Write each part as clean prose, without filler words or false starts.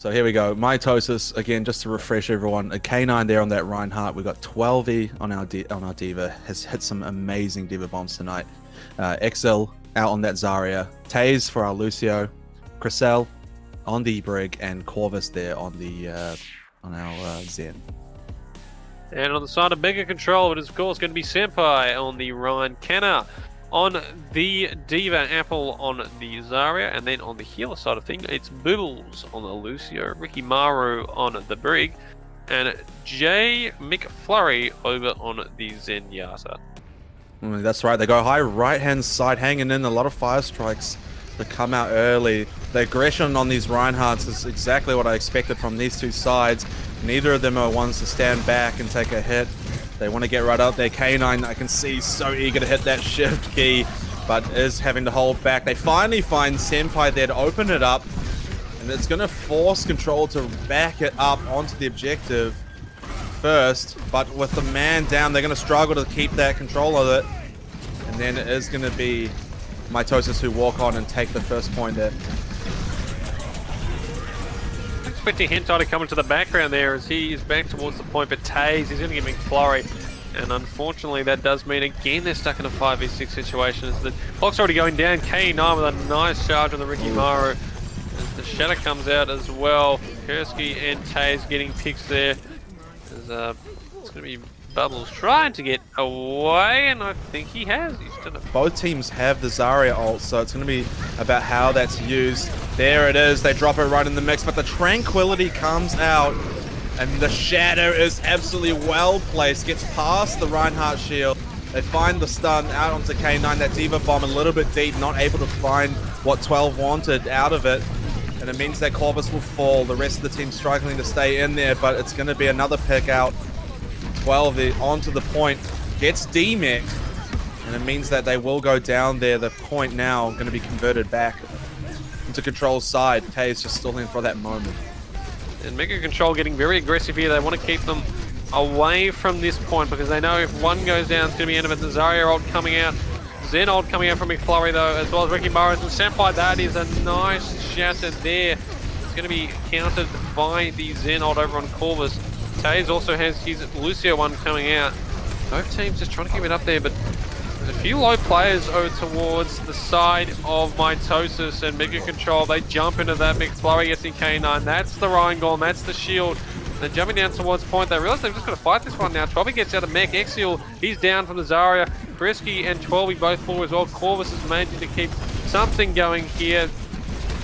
So here we go. MITOSIS, again, just to refresh everyone, a K9 there on that Reinhardt. We've got 12E on our Diva. Has hit some amazing Diva bombs tonight. XL out on that Zarya. Taze for our Lucio. Crisel on the Brig, and Corvus there on the on our Zen. And on the side of MEGAKONTROL, it is of course going to be Senpai on the Ryan, Kenna on the Diva, Apple on the Zarya, and then on the healer side of things, it's Bibbles on the Lucio, Ricky Maru on the Brig, and Jay McFlurry over on the Zenyatta. That's right, they go high right-hand side, hanging in a lot of fire strikes that come out early. The aggression on these Reinhardts is exactly what I expected from these two sides. Neither of them are ones to stand back and take a hit. They want to get right up there. K9, I can see, so eager to hit that shift key, but is having to hold back. They finally find Senpai there to open it up, and it's going to force Control to back it up onto the objective first, but with the man down, they're going to struggle to keep that control of it, and then it is going to be MITOSIS who walk on and take the first point there. Expecting Hentai to come into the background there as he is back towards the point, but Taze, he's going to get McFlurry, and unfortunately that does mean again they're stuck in a 5v6 situation as the clock's already going down. K9 with a nice charge on the Ricky Maru as the Shatter comes out as well. Kursky and Taze getting picks there as it's going to be Bubbles trying to get away, and I think he has. He's done it. Both teams have the Zarya ult, so it's going to be about how that's used. There it is. They drop it right in the mix, but the Tranquility comes out, and the Shadow is absolutely well placed. Gets past the Reinhardt shield. They find the stun out onto K9. That Diva bomb a little bit deep, not able to find what 12 wanted out of it. And it means that Corvus will fall. The rest of the team struggling to stay in there, but it's going to be another pick out. 12 onto the point, gets demech, and it means that they will go down there. The point now going to be converted back into Control's side. Taze just stalling for that moment. And MEGAKONTROL getting very aggressive here. They want to keep them away from this point because they know if one goes down, it's going to be the end of it. The Zarya ult coming out. Zen ult coming out from McFlurry though, as well as Ricky Morris and Senpai. That is a nice shatter there. It's going to be countered by the Zen ult over on Corvus. Taze also has his Lucio one coming out. Both teams just trying to keep it up there, but there's a few low players over towards the side of MITOSIS and MEGAKONTROL. They jump into that. McFlurry gets in K9. That's the Rheingold. That's the shield. They're jumping down towards point. They realize they've just got to fight this one now. 12 gets out of mech. Exiel, he's down from the Zarya. Brisky and 12 both fall as well. Corvus is managing to keep something going here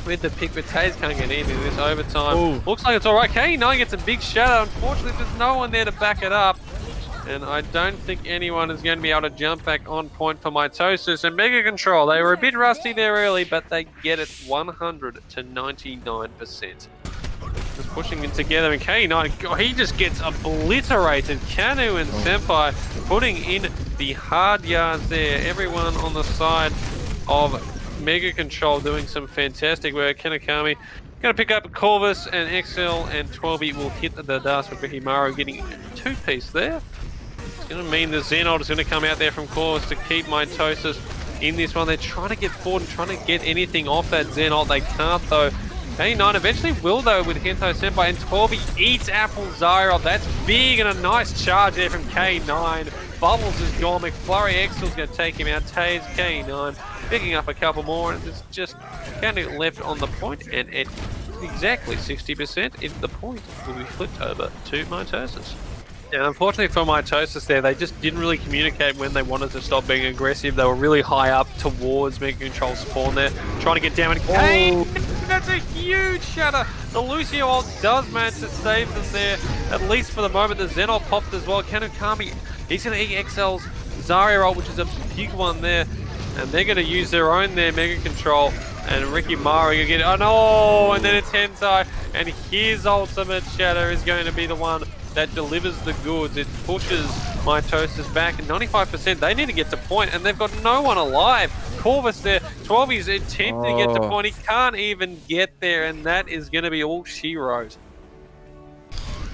with the pick, but Taze can't get in this overtime. Ooh. Looks like it's alright. K9 gets a big shadow. Unfortunately, there's no one there to back it up. And I don't think anyone is going to be able to jump back on point for MITOSIS. And MEGAKONTROL, they were a bit rusty there early, but they get it 100 to 99%. Just pushing it together, and K9, he just gets obliterated. Kanu and Senpai putting in the hard yards there. Everyone on the side of MEGAKONTROL doing some fantastic work. Kanakami going to pick up Corvus and XL, and 12 will hit the dust with Ricky Maru getting a two-piece there. It's going to mean the Zen ult is going to come out there from Corvus to keep MITOSIS in this one. They're trying to get forward and trying to get anything off that Zen ult. They can't though. K9 eventually will though with Hento Senpai, and 12 eats Apple Zarya. That's big and a nice charge there from K9. Bubbles is gone. McFlurry XL's going to take him out. Taze, K9 picking up a couple more, and there's just Kanu left on the point, and at exactly 60%, the point will be flipped over to MITOSIS. And unfortunately for MITOSIS there, they just didn't really communicate when they wanted to stop being aggressive. They were really high up towards MEGAKONTROL spawn there, trying to get down. Hey, that's a huge shatter. The Lucio ult does manage to save them there, at least for the moment. The Zen ult popped as well. Kanukami, he's going to eat XL's Zarya ult, which is a big one there. And they're going to use their own there, MEGAKONTROL. And Ricky Maru going to get, oh no, and then it's Hentai. And his ultimate shatter is going to be the one that delivers the goods. It pushes MITOSIS back, and 95%, they need to get to point, and they've got no one alive. Corvus there, 12 is attempting to get to point. He can't even get there, and that is going to be all she wrote.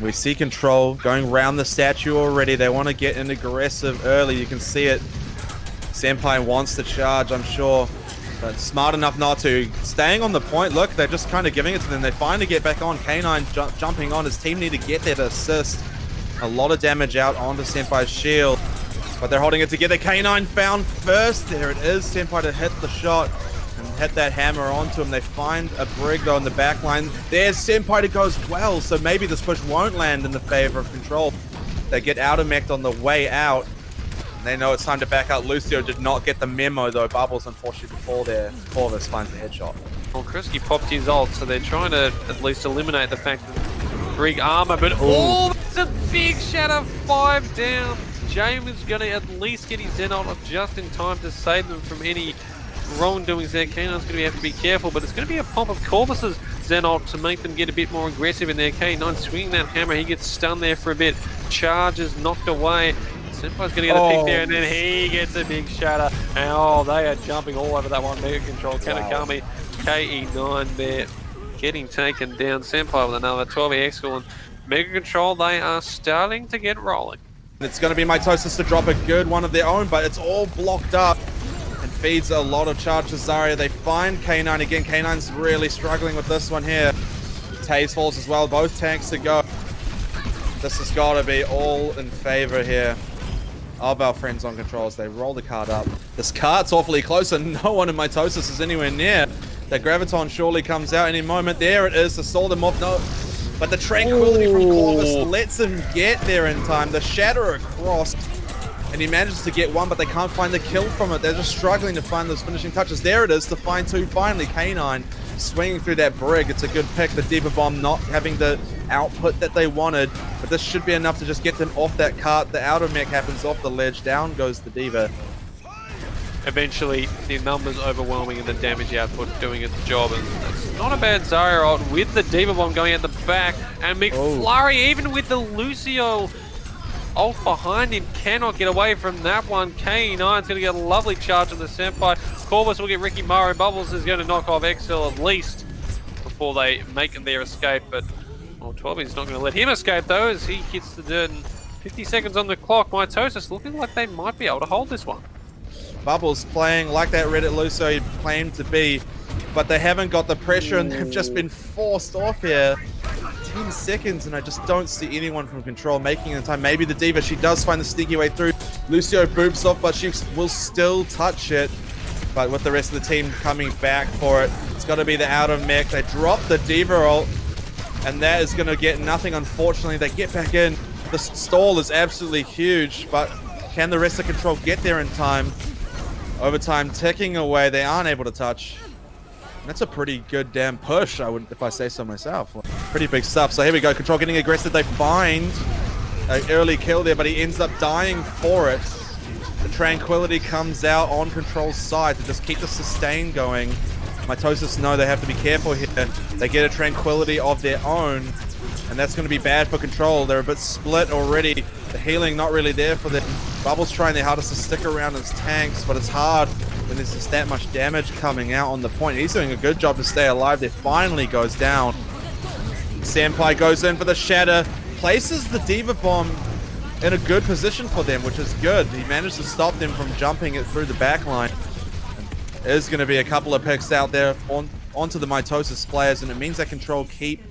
We see Control going around the statue already. They want to get in aggressive early. You can see it. Senpai wants to charge, I'm sure. But smart enough not to. Staying on the point. Look, they're just kind of giving it to them. They finally get back on. K9 jumping on. His team need to get there to assist. A lot of damage out onto Senpai's shield. But they're holding it together. K9 found first. There it is. Senpai to hit the shot and hit that hammer onto him. They find a Brig though in the back line. There's Senpai to go as well. So maybe this push won't land in the favor of Control. They get out-of-mech'd on the way out. They know it's time to back out. Lucio did not get the memo though. Bubbles unfortunately before there. Koalas finds the headshot. Well, Krisky popped his ult, so they're trying to at least eliminate the fact that Brig armor, but oh, it's a big shatter, 5 down. James is going to at least get his Zen ult up just in time to save them from any wrongdoings there. K9's going to have to be careful, but it's going to be a pop of Corvus's Zen ult to make them get a bit more aggressive in there. K9 swinging that hammer, he gets stunned there for a bit. Charges knocked away. Senpai's going to get a pick there, and then he gets a big shatter. And oh, they are jumping all over that one. MEGAKONTROL, Kanakami, KE9 there, getting taken down. Senpai with another 12 EX score, and MEGAKONTROL, they are starting to get rolling. It's going to be MITOSIS to drop a good one of their own, but it's all blocked up and feeds a lot of charge to Zarya. They find K9 again. K9's really struggling with this one here. Taze falls as well. Both tanks to go. This has got to be all in favor here of our friends on controls. They roll the card up. This card's awfully close and no one in MITOSIS is anywhere near. That Graviton surely comes out any moment. There it is to stall them off. No, but the tranquility from Koalas lets him get there in time. The shatter across and he manages to get one, but they can't find the kill from it. They're just struggling to find those finishing touches. There it is to find two finally. K9 swinging through that Brig. It's a good pick. The Diva Bomb not having the output that they wanted, but this should be enough to just get them off that cart. The outer mech happens off the ledge. Down goes the Diva. Eventually, the numbers overwhelming and the damage output doing its job. And it's not a bad Zarya ult with the Diva Bomb going at the back. And McFlurry, even with the Lucio ult behind him, cannot get away from that one. K9's going to get a lovely charge on the Senpai. Corvus will get Ricky Mario. Bubbles is going to knock off Excel at least before they make their escape. But well, 12 is not going to let him escape though as he hits the dirt. And 50 seconds on the clock. MITOSIS looking like they might be able to hold this one. Bubbles playing like that Reddit Lucio he claimed to be, but they haven't got the pressure and they've just been forced off here. 10 seconds and I just don't see anyone from Control making it in time. Maybe the Diva, she does find the sneaky way through. Lucio boops off, but she will still touch it. But with the rest of the team coming back for it, it's got to be the outer mech. They drop the Diva ult, and that is going to get nothing, unfortunately. They get back in. The stall is absolutely huge, but can the rest of Control get there in time? Overtime ticking away, they aren't able to touch. That's a pretty good damn push, if I say so myself. Pretty big stuff. So here we go, Control getting aggressive. They find an early kill there, but he ends up dying for it. The tranquility comes out on Control's side to just keep the sustain going. MITOSIS know they have to be careful here. They get a tranquility of their own, and that's going to be bad for Control. They're a bit split already. The healing not really there for them. Bubbles trying their hardest to stick around as tanks, but it's hard when there's just that much damage coming out on the point. He's doing a good job to stay alive. There finally goes down. Senpai goes in for the shatter, places the Diva Bomb in a good position for them, which is good. He managed to stop them from jumping it through the back line. There's going to be a couple of picks out there onto the MITOSIS players, and it means that Control keep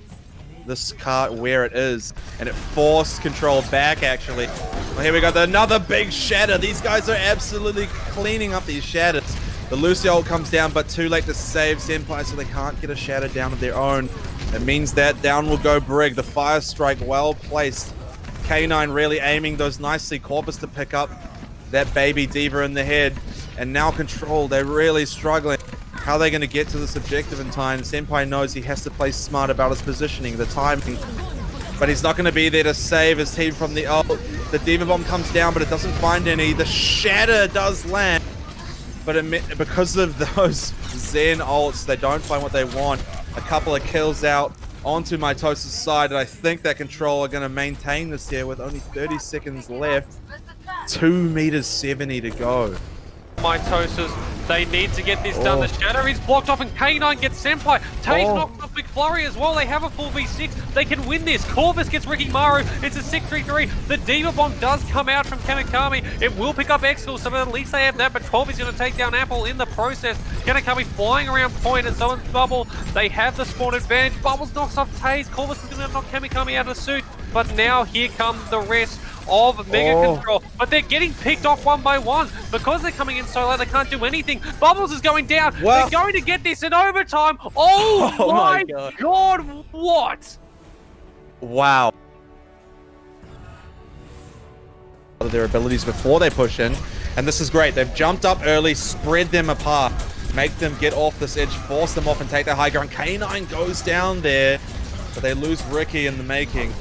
this cart where it is, and it forced Control back actually. Well, here we go, another big shatter. These guys are absolutely cleaning up these shatters. The Lucio ult comes down, but too late to save Senpai, so they can't get a shatter down of their own. It means that down will go Brig. The fire strike well placed. K9 really aiming those nicely. Corpus to pick up that baby Diva in the head. And now Control, they're really struggling. How are they going to get to this objective in time? Senpai knows he has to play smart about his positioning, the timing. But he's not going to be there to save his team from the ult. The Diva Bomb comes down, but it doesn't find any. The shatter does land. But because of those Zen ults, they don't find what they want. A couple of kills out onto MITOSIS' side, and I think that Control are going to maintain this here with only 30 seconds left. 2 meters 70 to go. MITOSIS. They need to get this done. The Shadow is blocked off and K9 gets Senpai. Taze knocked off McFlurry as well. They have a full V6. They can win this. Corvus gets Rikimaru. It's a 6-3-3. The Diva Bomb does come out from Kanekami. It will pick up Exfil, so at least they have that, but 12 is going to take down Apple in the process. Kanekami flying around point and someone's Bubble. They have the spawn advantage. Bubbles knocks off Taze. Corvus is going to knock Kanekami out of the suit, but now here come the rest of MEGAKONTROL, but they're getting picked off one by one because they're coming in so late. They can't do anything. Bubbles is going down. They're going to get this in overtime. Oh my god, what? Wow. Their abilities before they push in, and this is great. They've jumped up early, spread them apart, make them get off this edge, force them off and take their high ground. K9 goes down there, but they lose Ricky in the making.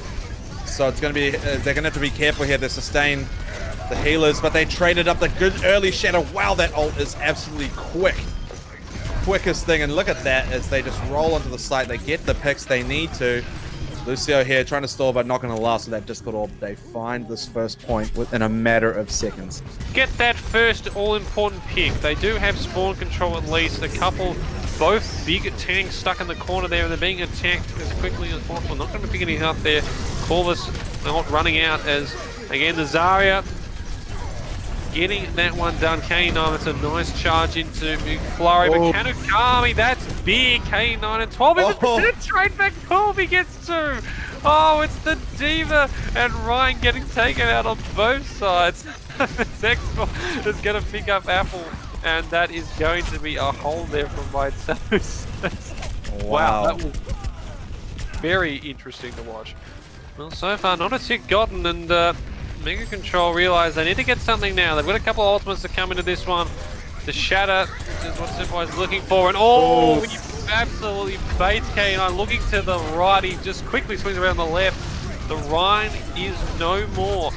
So it's going to be, they're going to have to be careful here to sustain the healers, but they traded up the good early Shadow. Wow, that ult is absolutely quick. Quickest thing, and look at that as they just roll onto the site. They get the picks they need to. Lucio here trying to stall, but not going to last with that Discord Orb. They find this first point within a matter of seconds. Get that first all-important pick. They do have spawn control at least. A couple, both big tanks stuck in the corner there, and they're being attacked as quickly as possible. Not going to pick anything up there. Corvus not running out as, again, the Zarya getting that one done. K9, it's a nice charge into McFlurry, but Kanekami, that's big. K9 and 12 is a trade back. Colby gets 2. Oh, it's the Diva and Ryan getting taken out on both sides. Exfil is going to pick up Apple, and that is going to be a hole there from MITOSIS. Wow, that was very interesting to watch. Well, so far not a tick gotten, and MEGAKONTROL realize they need to get something now. They've got a couple of ultimates to come into this one. The Shatter is what Senpai is looking for, and he absolutely baits K9. Looking to the right, he just quickly swings around the left. The Rhine is no more.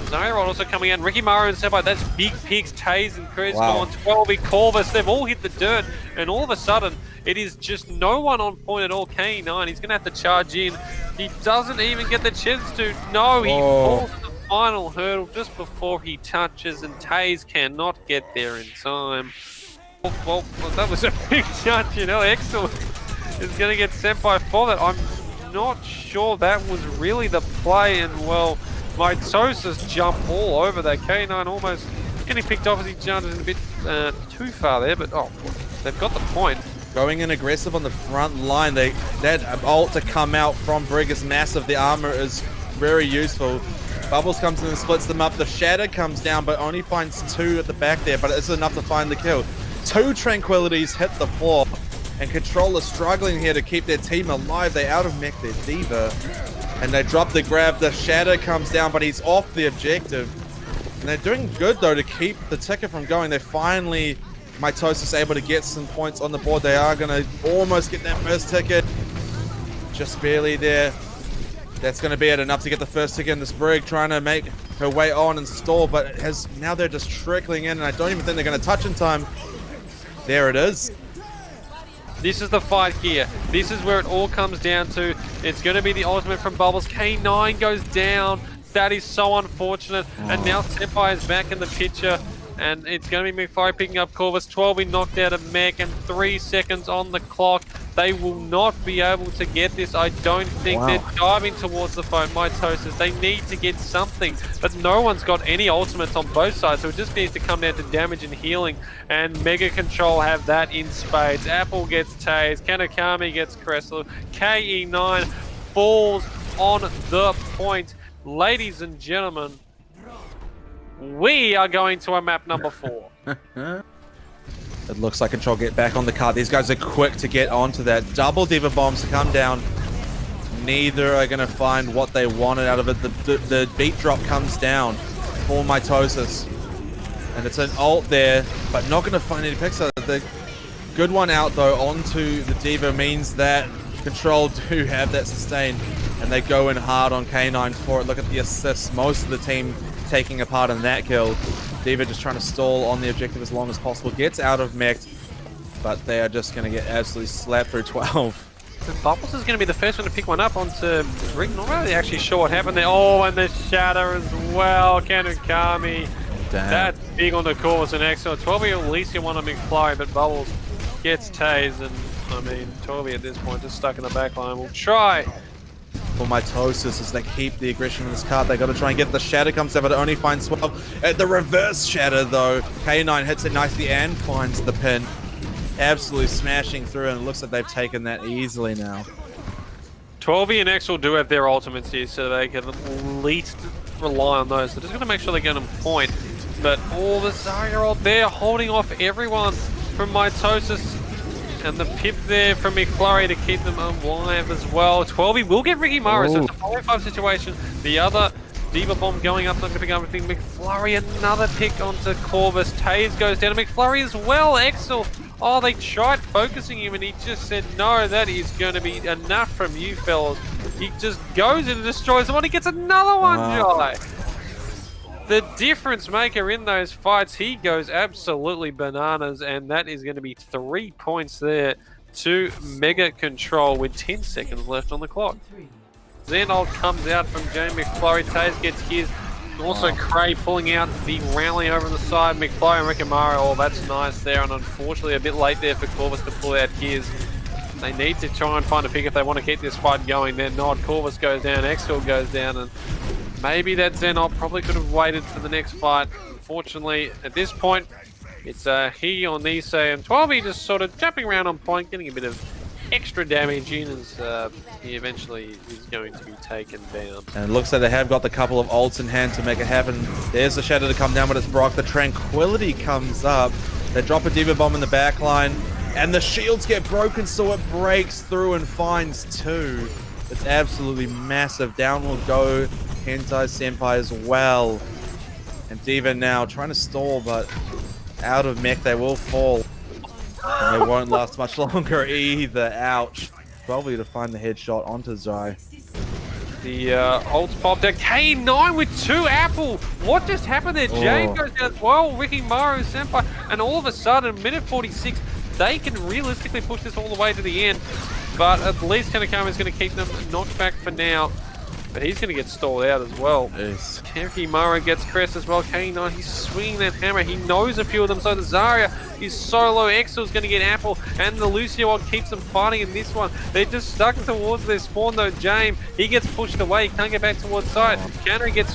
Zarya also coming in. Rikimaru and Senpai, that's big picks. Taze and Chris on 12. Corvus, they've all hit the dirt, and all of a sudden, it is just no one on point at all. K9, he's going to have to charge in. He doesn't even get the chance to. No, he falls the final hurdle just before he touches, and Taze cannot get there in time. Well, that was a big judge, you know. Exfil is going to get Senpai for that. I'm not sure that was really the play, and well, MITOSIS jump all over that. K9 almost getting picked off as he jumped in a bit too far there, but they've got the point. Going in aggressive on the front line. That ult to come out from Brig is massive. The armor is very useful. Bubbles comes in and splits them up. The Shatter comes down, but only finds 2 at the back there, but it's enough to find the kill. 2 Tranquilities hit the floor, and Control is struggling here to keep their team alive. They out of mech their Diva, and they drop the grab. The Shatter comes down, but he's off the objective. And they're doing good, though, to keep the ticker from going. They finally, MITOSIS able to get some points on the board. They are going to almost get that first ticket. Just barely there. That's going to be it, enough to get the first ticket in this Brig, trying to make her way on and stall, but now they're just trickling in, and I don't even think they're going to touch in time. There it is. This is the fight here. This is where it all comes down to. It's going to be the ultimate from Bubbles. K9 goes down. That is so unfortunate. And now Senpai is back in the picture. And it's going to be McFlurry picking up Corvus. 12 be knocked out of Mech, and 3 seconds on the clock. They will not be able to get this. I don't think they're diving towards the phone. MITOSIS, they need to get something, but no one's got any ultimates on both sides, so it just needs to come down to damage and healing, and MEGAKONTROL have that in spades. Apple gets Taze, Kanekami gets Cressel, KE9 falls on the point. Ladies and gentlemen, we are going to a map number 4. It looks like Control get back on the card. These guys are quick to get onto that. Double Diva Bombs to come down. Neither are going to find what they wanted out of it. The beat drop comes down for MITOSIS. And it's an ult there, but not going to find any picks. The good one out, though, onto the Diva means that Control do have that sustain. And they go in hard on K9 for it. Look at the assists. Most of the team taking a part in that kill. Diva just trying to stall on the objective as long as possible. Gets out of mech, but they are just going to get absolutely slapped through 12. And Bubbles is going to be the first one to pick one up onto Ring. Not really actually sure what happened there. Oh, and the Shatter as well. Kanekami Damn. That's big on the course and excellent. 12 at least you want a McFlurry, but Bubbles gets tased, and I mean 12 at this point just stuck in the back line. We'll try. For MITOSIS, as they keep the aggression in this card, they got to try and get the shatter comes out, but it only finds 12. At the reverse shatter though, K9 hits it nicely and finds the pin. Absolutely smashing through, and it looks like they've taken that easily now. 12 and X will do have their ultimates here, so they can at least rely on those. They're just going to make sure they get them point. But all the Zarya ult there holding off everyone from MITOSIS. And the pip there from McFlurry to keep them alive as well. 12 will get Ricky Mara, so it's a 4-5 situation. The other Diva Bomb going up, not going to pick up everything. McFlurry, another pick onto Corvus. Taze goes down to McFlurry as well. Excel. Oh, they tried focusing him and he just said, no, that is going to be enough from you fellas. He just goes in and destroys someone. He gets another one, Jai. The difference maker in those fights, he goes absolutely bananas, and that is going to be 3 points there to MEGAKONTROL with 10 seconds left on the clock. Xenold comes out from Jamie McFlurry. Taze gets his. Also, Cray pulling out the rally over on the side. McFlurry and Rikamaru. Oh, that's nice there, and unfortunately a bit late there for Corvus to pull out his. They need to try and find a pick if they want to keep this fight going. They're not. Corvus goes down, Exfil goes down, and maybe that Xenold probably could have waited for the next fight. Unfortunately, at this point, it's he or Nise, and 12 just sort of jumping around on point, getting a bit of extra damage in as he eventually is going to be taken down. And it looks like they have got the couple of ults in hand to make it happen. There's the shadow to come down, but it's Brock. The Tranquility comes up. They drop a Diva Bomb in the back line, and the shields get broken, so it breaks through and finds 2. It's absolutely massive. Down will go Hentai Senpai as well. And Diva now trying to stall, but out of mech they will fall. And they won't last much longer either. Ouch. 12 to find the headshot onto Zai. The ults popped out. K9 with 2 apple. What just happened there? Jane goes down as well. Ricky Maru Senpai. And all of a sudden, minute 46, they can realistically push this all the way to the end. But at least Kanekama is going to keep them knocked back for now. But he's going to get stalled out as well. Yes. Ricky Maru gets Crest as well. K9, he's swinging that hammer. He knows a few of them. So the Zarya is solo. Excel's going to get apple. And the Lucio one keeps them fighting in this one. They're just stuck towards their spawn though. James, he gets pushed away. He can't get back towards side. Canary gets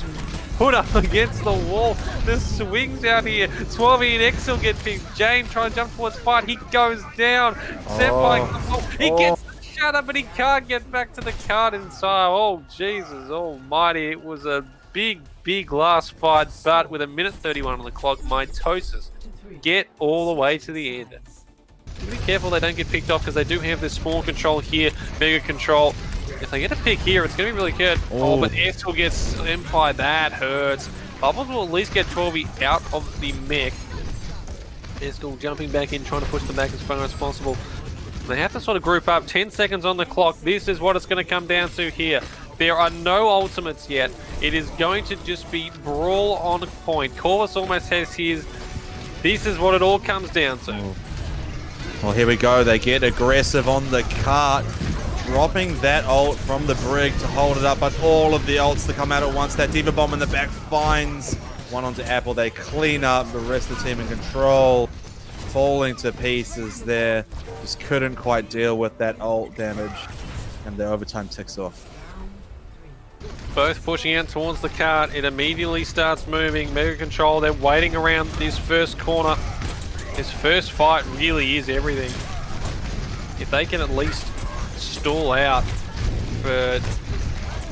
put up against the wall. The swings out here. 12 and Excel get picked. James trying to jump towards fight. He goes down. Senpai, he gets the shatter, but he can't get back to the card inside. Oh, Jesus almighty. It was a big, big last fight, but with a minute 31 on the clock, MITOSIS get all the way to the end. Be careful they don't get picked off because they do have this small control here, MEGAKONTROL. If they get a pick here, it's going to be really good. Oh, but Estel gets Empire. That hurts. Bubbles will at least get 12 out of the mech. Estel jumping back in, trying to push them back as far as possible. They have to sort of group up. 10 seconds on the clock. This is what it's going to come down to here. There are no ultimates yet. It is going to just be brawl on point. Corvus almost has his. This is what it all comes down to. Well, here we go. They get aggressive on the cart. Dropping that ult from the brig to hold it up, but all of the ults to come out at once. That Diva Bomb in the back finds one onto Apple. They clean up the rest of the team in control. Falling to pieces there. Just couldn't quite deal with that ult damage. And the overtime ticks off. Both pushing out towards the cart. It immediately starts moving. MEGAKONTROL, they're waiting around this first corner. This first fight really is everything. If they can at least stall out for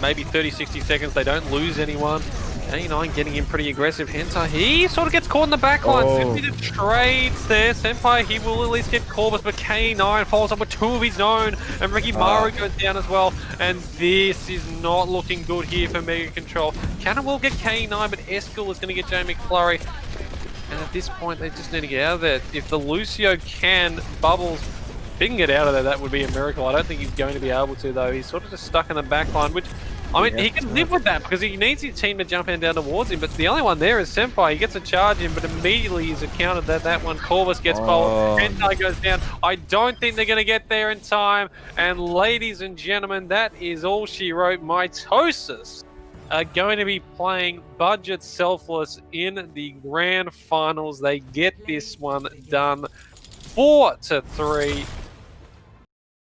maybe 30-60 seconds, they don't lose anyone. K9 getting in pretty aggressive. Hentai, he sort of gets caught in the back line. Senpai trades there. Senpai, he will at least get Corvus, but K9 follows up with 2 of his own, and Ricky Maru goes down as well. And this is not looking good here for MEGAKONTROL. Cannon will get K9, but Eskel is going to get Jay McFlurry. And at this point, they just need to get out of there. If the Lucio can, Bubbles, if he can get out of there, that would be a miracle. I don't think he's going to be able to, though. He's sort of just stuck in the back line, which, I mean, he can live with that because he needs his team to jump in down towards him. But the only one there is Senpai. He gets a charge in, but immediately he's accounted that one. Corvus gets bowled. Hentai goes down. I don't think they're going to get there in time. And ladies and gentlemen, that is all she wrote. MITOSIS are going to be playing Budget Selfless in the grand finals. They get this one done 4-3.